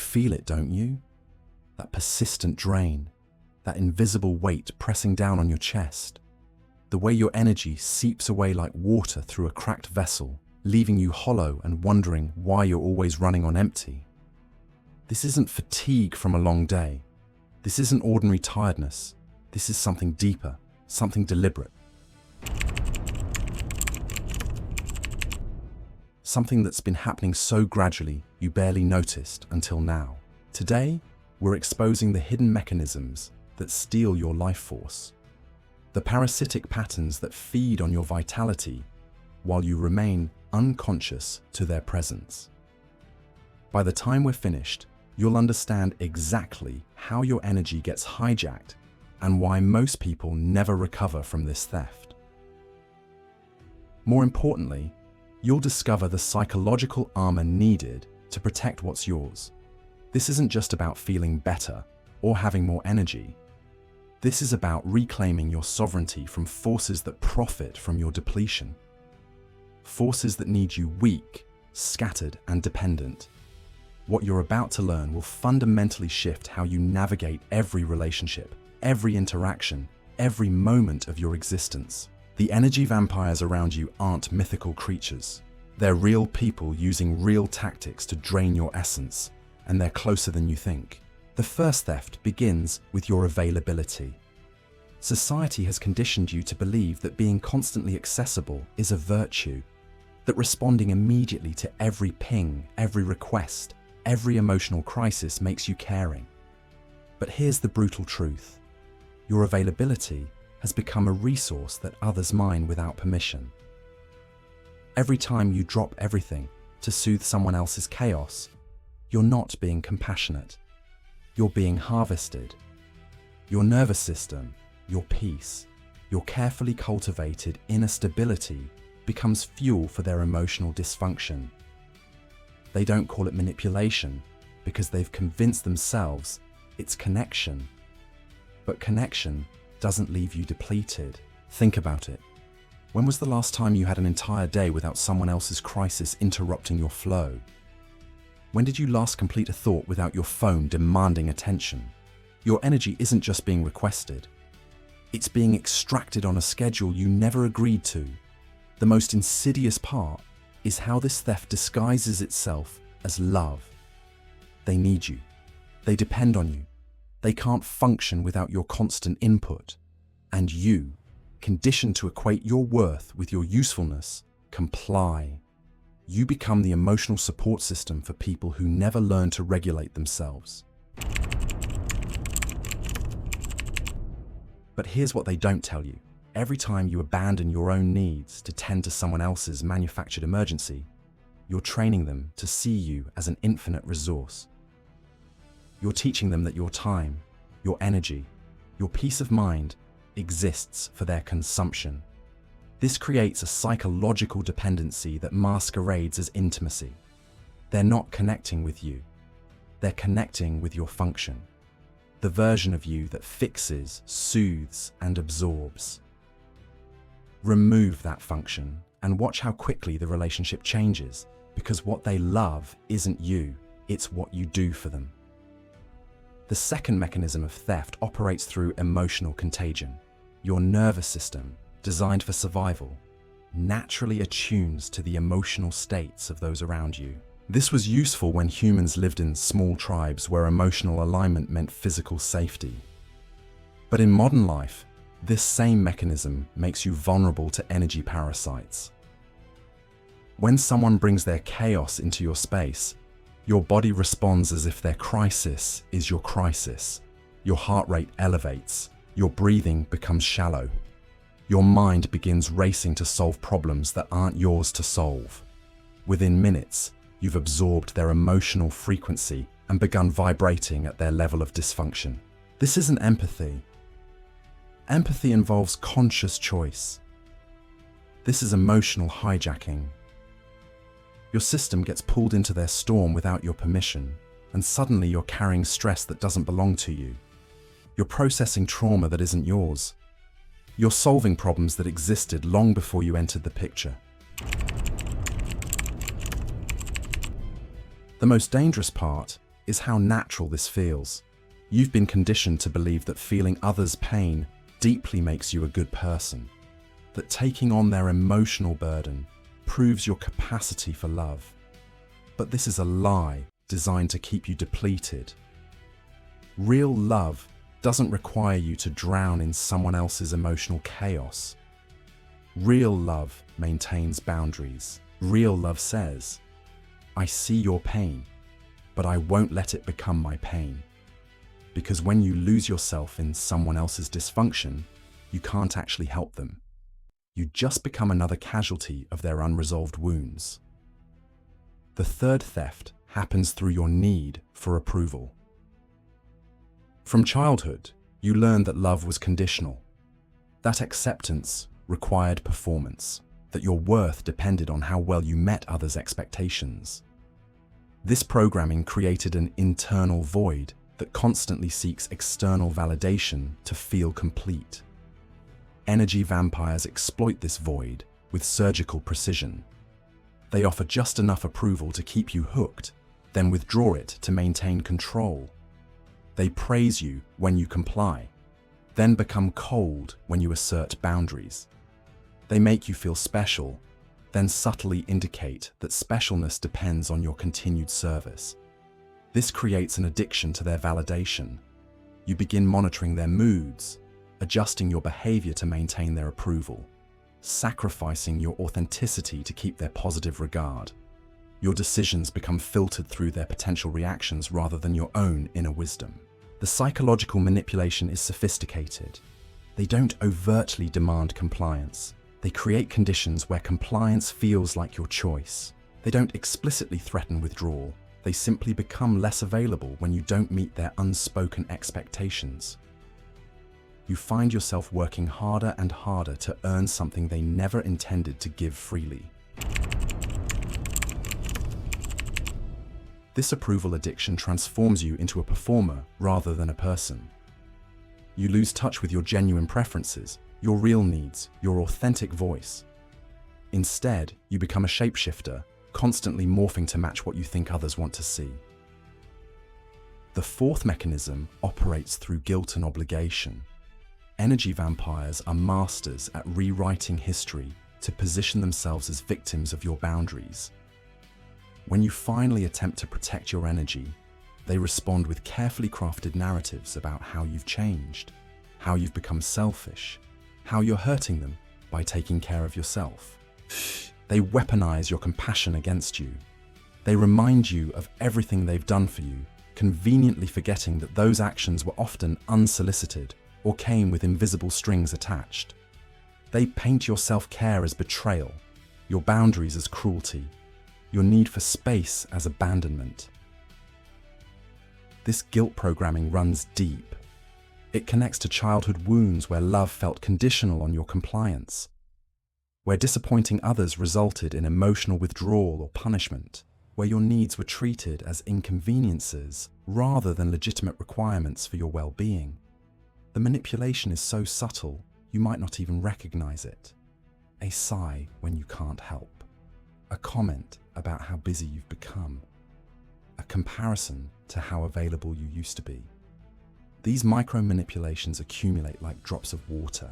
feel it, don't you? That persistent drain, that invisible weight pressing down on your chest. The way your energy seeps away like water through a cracked vessel, leaving you hollow and wondering why you're always running on empty. This isn't fatigue from a long day. This isn't ordinary tiredness. This is something deeper, something deliberate. Something that's been happening so gradually you barely noticed until now. Today, we're exposing the hidden mechanisms that steal your life force. The parasitic patterns that feed on your vitality while you remain unconscious to their presence. By the time we're finished, you'll understand exactly how your energy gets hijacked and why most people never recover from this theft. More importantly, you'll discover the psychological armor needed to protect what's yours. This isn't just about feeling better or having more energy. This is about reclaiming your sovereignty from forces that profit from your depletion. Forces that need you weak, scattered, and dependent. What you're about to learn will fundamentally shift how you navigate every relationship, every interaction, every moment of your existence. The energy vampires around you aren't mythical creatures. They're real people using real tactics to drain your essence, and they're closer than you think. The first theft begins with your availability. Society has conditioned you to believe that being constantly accessible is a virtue, that responding immediately to every ping, every request, every emotional crisis makes you caring. But here's the brutal truth. Your availability has become a resource that others mine without permission. Every time you drop everything to soothe someone else's chaos, you're not being compassionate. You're being harvested. Your nervous system, your peace, your carefully cultivated inner stability becomes fuel for their emotional dysfunction. They don't call it manipulation because they've convinced themselves it's connection. But connection doesn't leave you depleted. Think about it. When was the last time you had an entire day without someone else's crisis interrupting your flow? When did you last complete a thought without your phone demanding attention? Your energy isn't just being requested. It's being extracted on a schedule you never agreed to. The most insidious part is how this theft disguises itself as love. They need you. They depend on you. They can't function without your constant input. And you, conditioned to equate your worth with your usefulness, comply. You become the emotional support system for people who never learn to regulate themselves. But here's what they don't tell you. Every time you abandon your own needs to tend to someone else's manufactured emergency, you're training them to see you as an infinite resource. You're teaching them that your time, your energy, your peace of mind exists for their consumption. This creates a psychological dependency that masquerades as intimacy. They're not connecting with you. They're connecting with your function. The version of you that fixes, soothes, and absorbs. Remove that function and watch how quickly the relationship changes, because what they love isn't you, it's what you do for them. The second mechanism of theft operates through emotional contagion. Your nervous system, designed for survival, naturally attunes to the emotional states of those around you. This was useful when humans lived in small tribes where emotional alignment meant physical safety. But in modern life, this same mechanism makes you vulnerable to energy parasites. When someone brings their chaos into your space, your body responds as if their crisis is your crisis. Your heart rate elevates, your breathing becomes shallow. Your mind begins racing to solve problems that aren't yours to solve. Within minutes, you've absorbed their emotional frequency and begun vibrating at their level of dysfunction. This isn't empathy. Empathy involves conscious choice. This is emotional hijacking. Your system gets pulled into their storm without your permission, and suddenly you're carrying stress that doesn't belong to you. You're processing trauma that isn't yours. You're solving problems that existed long before you entered the picture. The most dangerous part is how natural this feels. You've been conditioned to believe that feeling others' pain deeply makes you a good person, that taking on their emotional burden proves your capacity for love. But this is a lie designed to keep you depleted. Real love doesn't require you to drown in someone else's emotional chaos. Real love maintains boundaries. Real love says, I see your pain, but I won't let it become my pain. Because when you lose yourself in someone else's dysfunction, you can't actually help them. You just become another casualty of their unresolved wounds. The third theft happens through your need for approval. From childhood, you learned that love was conditional, that acceptance required performance, that your worth depended on how well you met others' expectations. This programming created an internal void that constantly seeks external validation to feel complete. Energy vampires exploit this void with surgical precision. They offer just enough approval to keep you hooked, then withdraw it to maintain control. They praise you when you comply, then become cold when you assert boundaries. They make you feel special, then subtly indicate that specialness depends on your continued service. This creates an addiction to their validation. You begin monitoring their moods, adjusting your behavior to maintain their approval, sacrificing your authenticity to keep their positive regard. Your decisions become filtered through their potential reactions rather than your own inner wisdom. The psychological manipulation is sophisticated. They don't overtly demand compliance. They create conditions where compliance feels like your choice. They don't explicitly threaten withdrawal. They simply become less available when you don't meet their unspoken expectations. You find yourself working harder and harder to earn something they never intended to give freely. This approval addiction transforms you into a performer rather than a person. You lose touch with your genuine preferences, your real needs, your authentic voice. Instead, you become a shapeshifter, constantly morphing to match what you think others want to see. The fourth mechanism operates through guilt and obligation. Energy vampires are masters at rewriting history to position themselves as victims of your boundaries. When you finally attempt to protect your energy, they respond with carefully crafted narratives about how you've changed, how you've become selfish, how you're hurting them by taking care of yourself. They weaponize your compassion against you. They remind you of everything they've done for you, conveniently forgetting that those actions were often unsolicited or came with invisible strings attached. They paint your self-care as betrayal, your boundaries as cruelty, your need for space as abandonment. This guilt programming runs deep. It connects to childhood wounds where love felt conditional on your compliance, where disappointing others resulted in emotional withdrawal or punishment, where your needs were treated as inconveniences rather than legitimate requirements for your well-being. The manipulation is so subtle, you might not even recognize it. A sigh when you can't help. A comment about how busy you've become. A comparison to how available you used to be. These micro-manipulations accumulate like drops of water,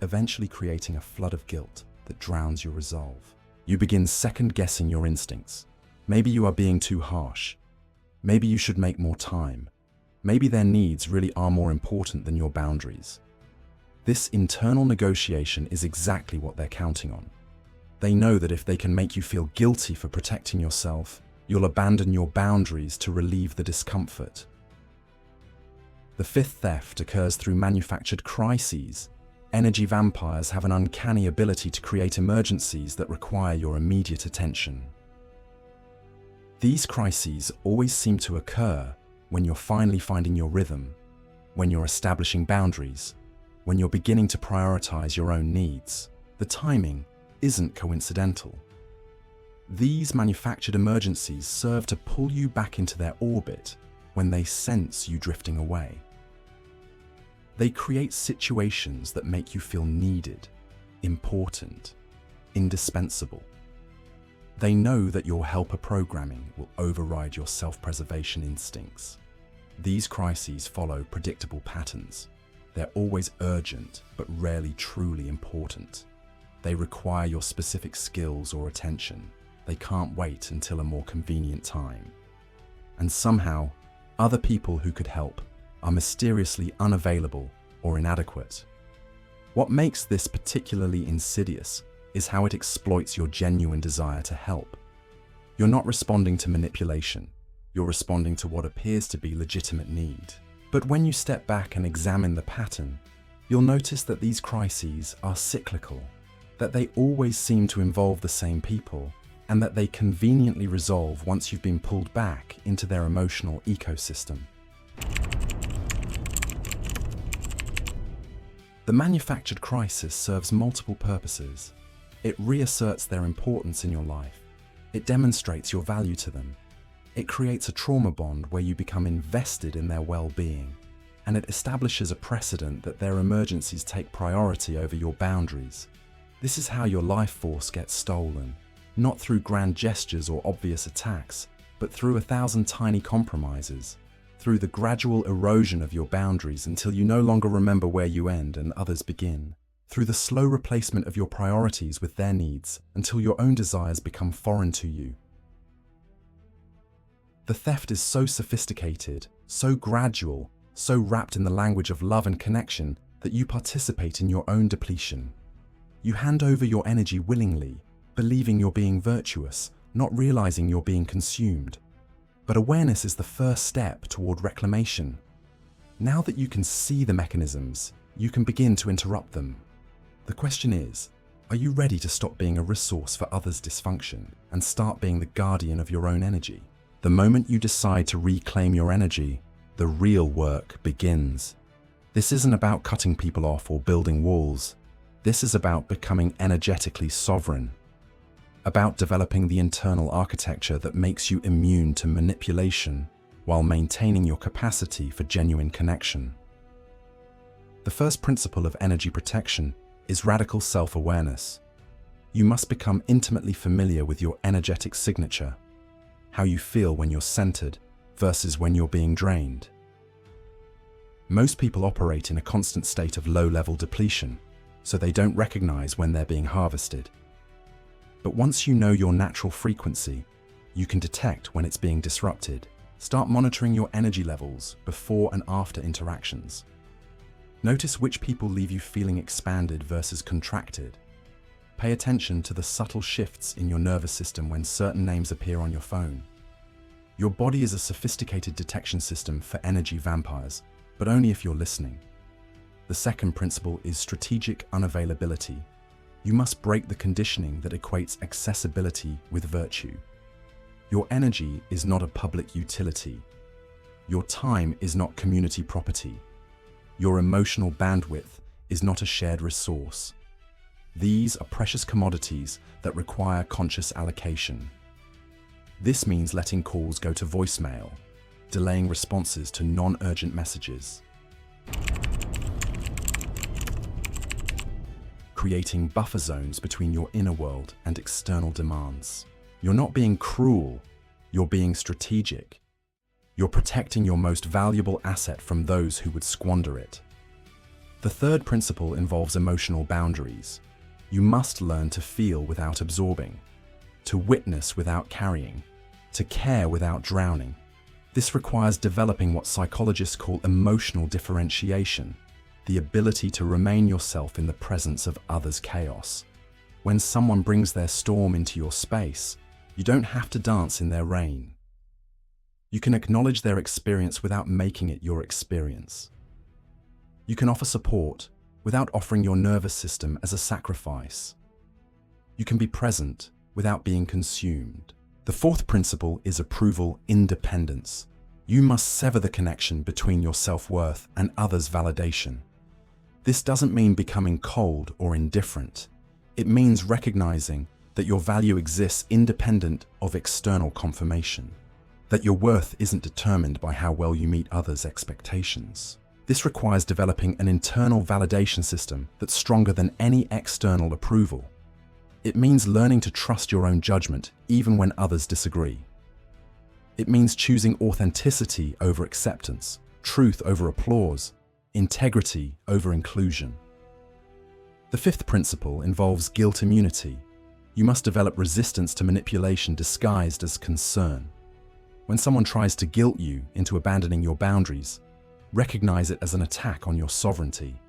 eventually creating a flood of guilt that drowns your resolve. You begin second-guessing your instincts. Maybe you are being too harsh. Maybe you should make more time. Maybe their needs really are more important than your boundaries. This internal negotiation is exactly what they're counting on. They know that if they can make you feel guilty for protecting yourself, you'll abandon your boundaries to relieve the discomfort. The fifth theft occurs through manufactured crises. Energy vampires have an uncanny ability to create emergencies that require your immediate attention. These crises always seem to occur when you're finally finding your rhythm, when you're establishing boundaries, when you're beginning to prioritize your own needs. The timing isn't coincidental. These manufactured emergencies serve to pull you back into their orbit when they sense you drifting away. They create situations that make you feel needed, important, indispensable. They know that your helper programming will override your self-preservation instincts. These crises follow predictable patterns. They're always urgent, but rarely truly important. They require your specific skills or attention. They can't wait until a more convenient time. And somehow, other people who could help are mysteriously unavailable or inadequate. What makes this particularly insidious is how it exploits your genuine desire to help. You're not responding to manipulation. You're responding to what appears to be legitimate need. But when you step back and examine the pattern, you'll notice that these crises are cyclical, that they always seem to involve the same people, and that they conveniently resolve once you've been pulled back into their emotional ecosystem. The manufactured crisis serves multiple purposes. It reasserts their importance in your life. It demonstrates your value to them. It creates a trauma bond where you become invested in their well-being. And it establishes a precedent that their emergencies take priority over your boundaries. This is how your life force gets stolen, not through grand gestures or obvious attacks, but through 1,000 tiny compromises, through the gradual erosion of your boundaries until you no longer remember where you end and others begin, through the slow replacement of your priorities with their needs until your own desires become foreign to you. The theft is so sophisticated, so gradual, so wrapped in the language of love and connection that you participate in your own depletion. You hand over your energy willingly, believing you're being virtuous, not realizing you're being consumed. But awareness is the first step toward reclamation. Now that you can see the mechanisms, you can begin to interrupt them. The question is, are you ready to stop being a resource for others' dysfunction and start being the guardian of your own energy? The moment you decide to reclaim your energy, the real work begins. This isn't about cutting people off or building walls. This is about becoming energetically sovereign, about developing the internal architecture that makes you immune to manipulation while maintaining your capacity for genuine connection. The first principle of energy protection is radical self-awareness. You must become intimately familiar with your energetic signature, how you feel when you're centered versus when you're being drained. Most people operate in a constant state of low-level depletion, so they don't recognize when they're being harvested. But once you know your natural frequency, you can detect when it's being disrupted. Start monitoring your energy levels before and after interactions. Notice which people leave you feeling expanded versus contracted. Pay attention to the subtle shifts in your nervous system when certain names appear on your phone. Your body is a sophisticated detection system for energy vampires, but only if you're listening. The second principle is strategic unavailability. You must break the conditioning that equates accessibility with virtue. Your energy is not a public utility. Your time is not community property. Your emotional bandwidth is not a shared resource. These are precious commodities that require conscious allocation. This means letting calls go to voicemail, delaying responses to non-urgent messages, creating buffer zones between your inner world and external demands. You're not being cruel, you're being strategic. You're protecting your most valuable asset from those who would squander it. The third principle involves emotional boundaries. You must learn to feel without absorbing, to witness without carrying, to care without drowning. This requires developing what psychologists call emotional differentiation, the ability to remain yourself in the presence of others' chaos. When someone brings their storm into your space, you don't have to dance in their rain. You can acknowledge their experience without making it your experience. You can offer support without offering your nervous system as a sacrifice. You can be present without being consumed. The fourth principle is approval independence. You must sever the connection between your self-worth and others' validation. This doesn't mean becoming cold or indifferent. It means recognizing that your value exists independent of external confirmation, that your worth isn't determined by how well you meet others' expectations. This requires developing an internal validation system that's stronger than any external approval. It means learning to trust your own judgment even when others disagree. It means choosing authenticity over acceptance, truth over applause, integrity over inclusion. The fifth principle involves guilt immunity. You must develop resistance to manipulation disguised as concern. When someone tries to guilt you into abandoning your boundaries, recognize it as an attack on your sovereignty.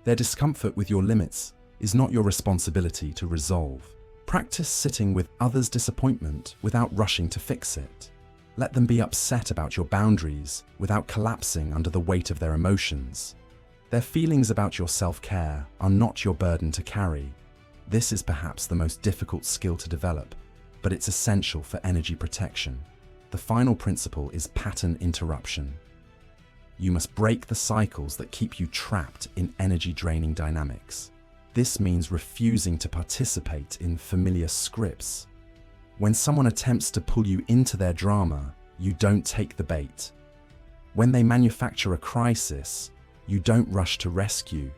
Their discomfort with your limits is not your responsibility to resolve. Practice sitting with others' disappointment without rushing to fix it. Let them be upset about your boundaries without collapsing under the weight of their emotions. Their feelings about your self-care are not your burden to carry. This is perhaps the most difficult skill to develop, but it's essential for energy protection. The final principle is pattern interruption. You must break the cycles that keep you trapped in energy-draining dynamics. This means refusing to participate in familiar scripts. When someone attempts to pull you into their drama, you don't take the bait. When they manufacture a crisis, you don't rush to rescue.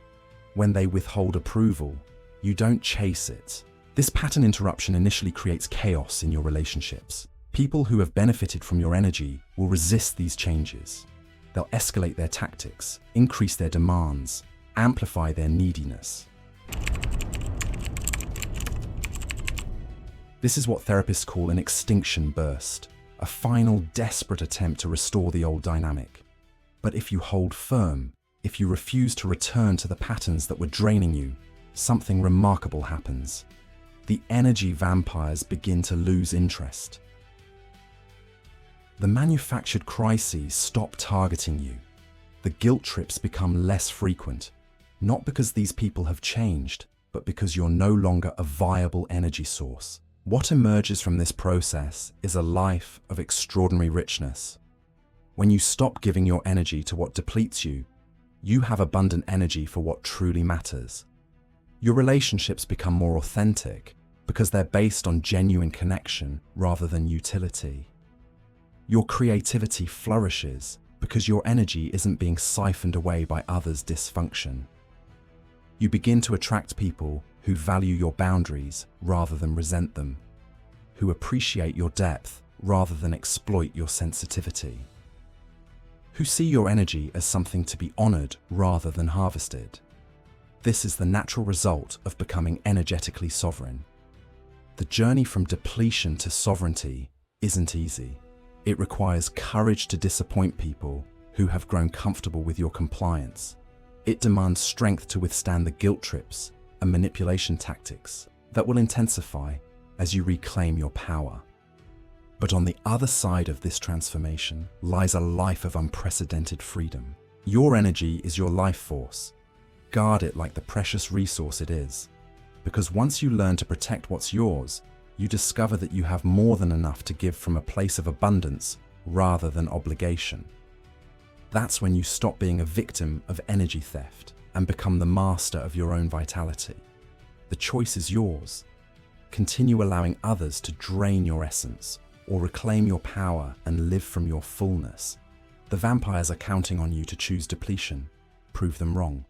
When they withhold approval, you don't chase it. This pattern interruption initially creates chaos in your relationships. People who have benefited from your energy will resist these changes. They'll escalate their tactics, increase their demands, amplify their neediness. This is what therapists call an extinction burst, a final desperate attempt to restore the old dynamic. But if you hold firm, if you refuse to return to the patterns that were draining you, something remarkable happens. The energy vampires begin to lose interest. The manufactured crises stop targeting you. The guilt trips become less frequent, not because these people have changed, but because you're no longer a viable energy source. What emerges from this process is a life of extraordinary richness. When you stop giving your energy to what depletes you, you have abundant energy for what truly matters. Your relationships become more authentic because they're based on genuine connection rather than utility. Your creativity flourishes because your energy isn't being siphoned away by others' dysfunction. You begin to attract people who value your boundaries rather than resent them, who appreciate your depth rather than exploit your sensitivity, who see your energy as something to be honored rather than harvested. This is the natural result of becoming energetically sovereign. The journey from depletion to sovereignty isn't easy. It requires courage to disappoint people who have grown comfortable with your compliance. It demands strength to withstand the guilt trips and manipulation tactics that will intensify as you reclaim your power. But on the other side of this transformation lies a life of unprecedented freedom. Your energy is your life force. Guard it like the precious resource it is. Because once you learn to protect what's yours, you discover that you have more than enough to give from a place of abundance rather than obligation. That's when you stop being a victim of energy theft and become the master of your own vitality. The choice is yours. Continue allowing others to drain your essence, or reclaim your power and live from your fullness. The vampires are counting on you to choose depletion. Prove them wrong.